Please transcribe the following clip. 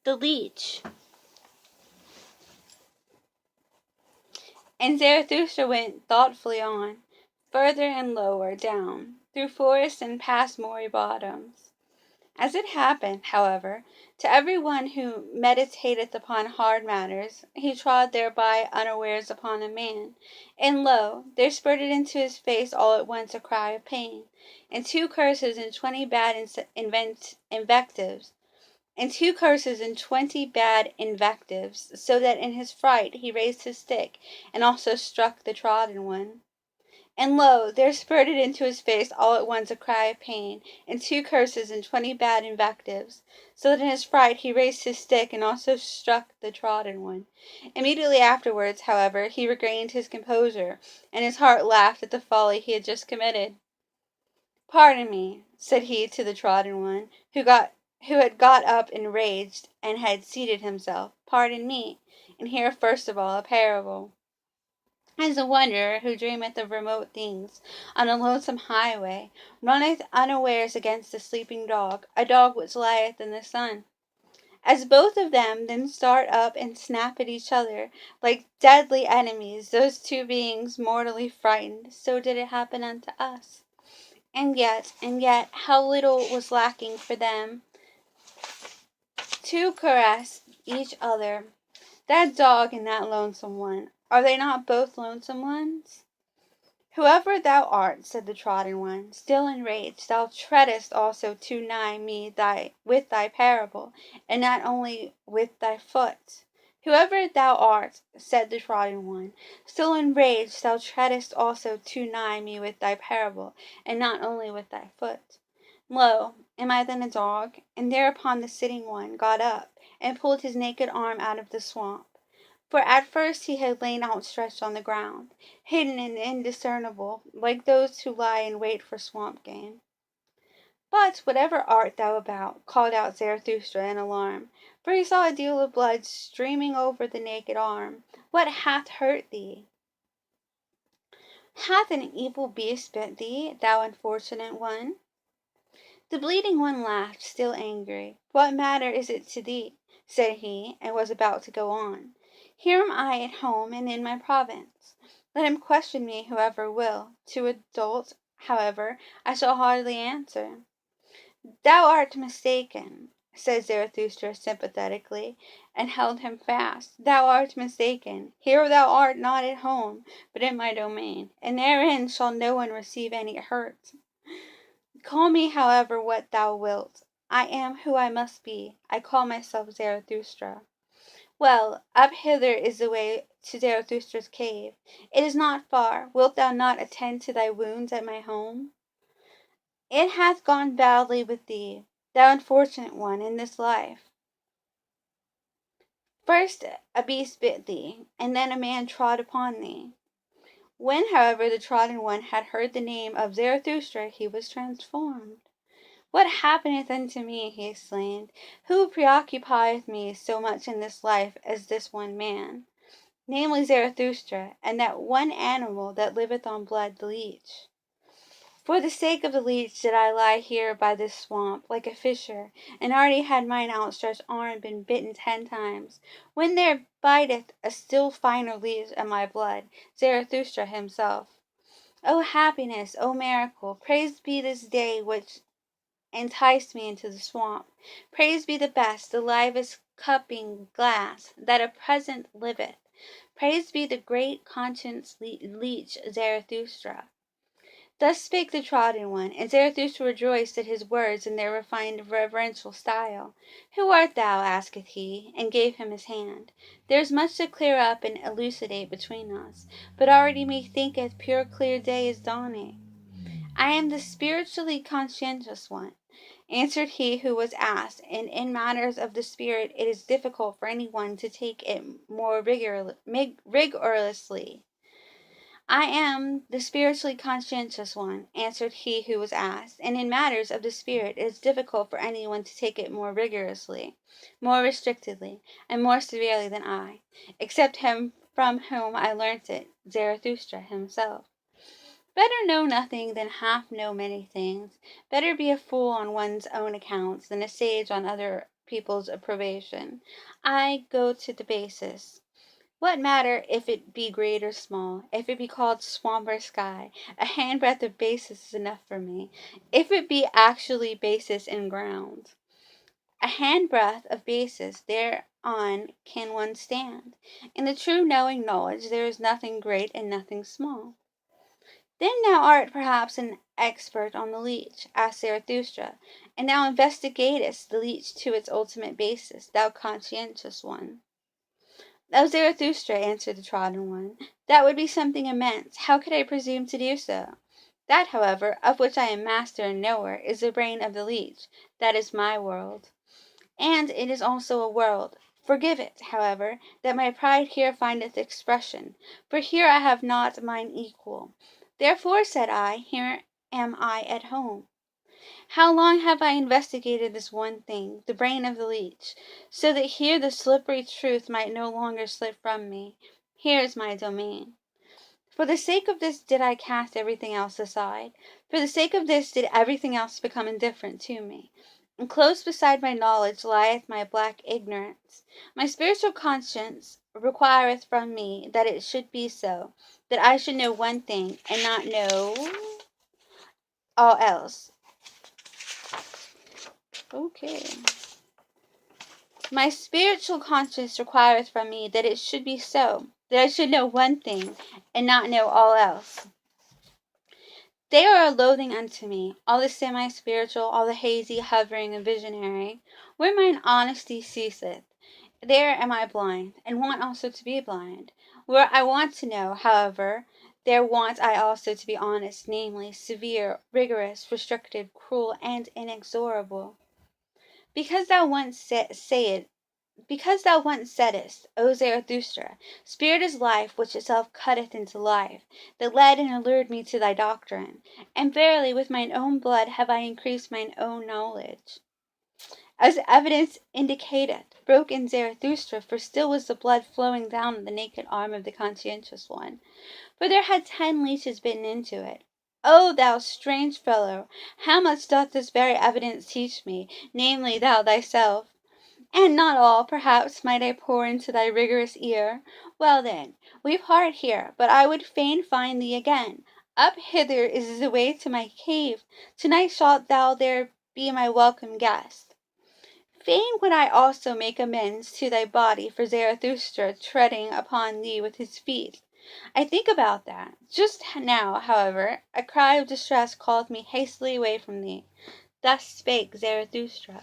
The Leech. And Zarathustra went thoughtfully on, further and lower down, through forests and past moory bottoms. As it happened, however, to every one who meditateth upon hard matters, he trod thereby unawares upon a man, and lo, there spurted into his face all at once a cry of pain, and 2 curses and 20 bad invectives, so that in his fright he raised his stick, and also struck the trodden one. And lo, there spurted into his face all at once a cry of pain, and 2 curses and 20 bad invectives, so that in his fright he raised his stick, and also struck the trodden one. Immediately afterwards, however, he regained his composure, and his heart laughed at the folly he had just committed. "Pardon me," said he to the trodden one, who had got up enraged, and had seated himself, "pardon me, and hear first of all a parable. As a wanderer who dreameth of remote things, on a lonesome highway, runneth unawares against a sleeping dog, a dog which lieth in the sun. As both of them then start up and snap at each other, like deadly enemies, those 2 beings mortally frightened, so did it happen unto us. And yet, how little was lacking for them to caress each other. That dog and that lonesome one, are they not both lonesome ones?" "Whoever thou art," said the trodden one, still enraged, "thou treadest also too nigh me with thy parable, and not only with thy foot." "Whoever thou art," said the trodden one, still enraged, "thou treadest also too nigh me with thy parable, and not only with thy foot. Lo, am I then a dog?" And thereupon the sitting one got up, and pulled his naked arm out of the swamp. For at first he had lain outstretched on the ground, hidden and indiscernible, like those who lie in wait for swamp game. "But whatever art thou about?" called out Zarathustra in alarm, for he saw a deal of blood streaming over the naked arm. "What hath hurt thee? Hath an evil beast bit thee, thou unfortunate one?" The bleeding one laughed, still angry. "What matter is it to thee?" said he, and was about to go on. "Here am I at home and in my province. Let him question me whoever will. To a dolt, however, I shall hardly answer." "Thou art mistaken," said Zarathustra sympathetically, and held him fast. "Thou art mistaken. Here thou art not at home, but in my domain, and therein shall no one receive any hurt. Call me, however, what thou wilt. I am who I must be. I call myself Zarathustra. Well, up hither is the way to Zarathustra's cave. It is not far. Wilt thou not attend to thy wounds at my home? It hath gone badly with thee, thou unfortunate one, in this life. First a beast bit thee, and then a man trod upon thee. When, however, the trodden one had heard the name of Zarathustra, he was transformed. "What happeneth unto me?" he exclaimed. "Who preoccupieth me so much in this life as this one man, namely Zarathustra, and that one animal that liveth on blood, the leech? For the sake of the leech did I lie here by this swamp, like a fisher, and already had mine outstretched arm been bitten 10 times, when there biteth a still finer leech at my blood, Zarathustra himself. O happiness, O miracle! Praised be this day which enticed me into the swamp. Praised be the best, the livest cupping glass that at present liveth. Praised be the great conscience leech Zarathustra." Thus spake the trodden one, and Zarathustra rejoiced at his words in their refined reverential style. "Who art thou?" asketh he, and gave him his hand. "There is much to clear up and elucidate between us, but already methinketh pure clear day is dawning." "I am the spiritually conscientious one," answered he who was asked, "and in matters of the spirit it is difficult for any one to take it more rigorously." "I am the spiritually conscientious one," answered he who was asked, "and in matters of the spirit it is difficult for any one to take it more rigorously, more restrictedly, and more severely than I, except him from whom I learnt it, Zarathustra himself. Better know nothing than half know many things. Better be a fool on one's own accounts than a sage on other people's approbation. I go to the basis. What matter if it be great or small, if it be called swamp or sky? A handbreadth of basis is enough for me, if it be actually basis in ground. A handbreadth of basis, thereon can one stand. In the true knowing knowledge there is nothing great and nothing small. Then thou art perhaps an expert on the leech, asked Zarathustra, and thou investigatest the leech to its ultimate basis, thou conscientious one. O Zarathustra, answered the trodden one, that would be something immense. How could I presume to do so? That, however, of which I am master and knower, is the brain of the leech. That is my world. And it is also a world. Forgive it, however, that my pride here findeth expression, for here I have not mine equal. Therefore, said I, here am I at home. How long have I investigated this one thing, the brain of the leech, so that here the slippery truth might no longer slip from me. Here is my domain. For the sake of this did I cast everything else aside. For the sake of this did everything else become indifferent to me. And close beside my knowledge lieth my black ignorance. My spiritual conscience requireth from me that it should be so, that I should know one thing and not know all else. Okay. My spiritual conscience requireth from me that it should be so, that I should know one thing, and not know all else. They are a loathing unto me, all the semi-spiritual, all the hazy, hovering, and visionary. Where mine honesty ceaseth, there am I blind, and want also to be blind. Where I want to know, however, there want I also to be honest, namely, severe, rigorous, restricted, cruel, and inexorable. Because thou once saidst, O Zarathustra, spirit is life which itself cutteth into life, that led and allured me to thy doctrine, and verily with mine own blood have I increased mine own knowledge. As evidence indicateth, broke in Zarathustra, for still was the blood flowing down the naked arm of the conscientious one, for there had 10 leeches bitten into it. O thou strange fellow, how much doth this very evidence teach me, namely thou thyself? And not all, perhaps, might I pour into thy rigorous ear. Well then, we part here, but I would fain find thee again. Up hither is the way to my cave. To-night shalt thou there be my welcome guest. Fain would I also make amends to thy body for Zarathustra treading upon thee with his feet. I think about that. Just now, however, a cry of distress called me hastily away from thee. Thus spake Zarathustra.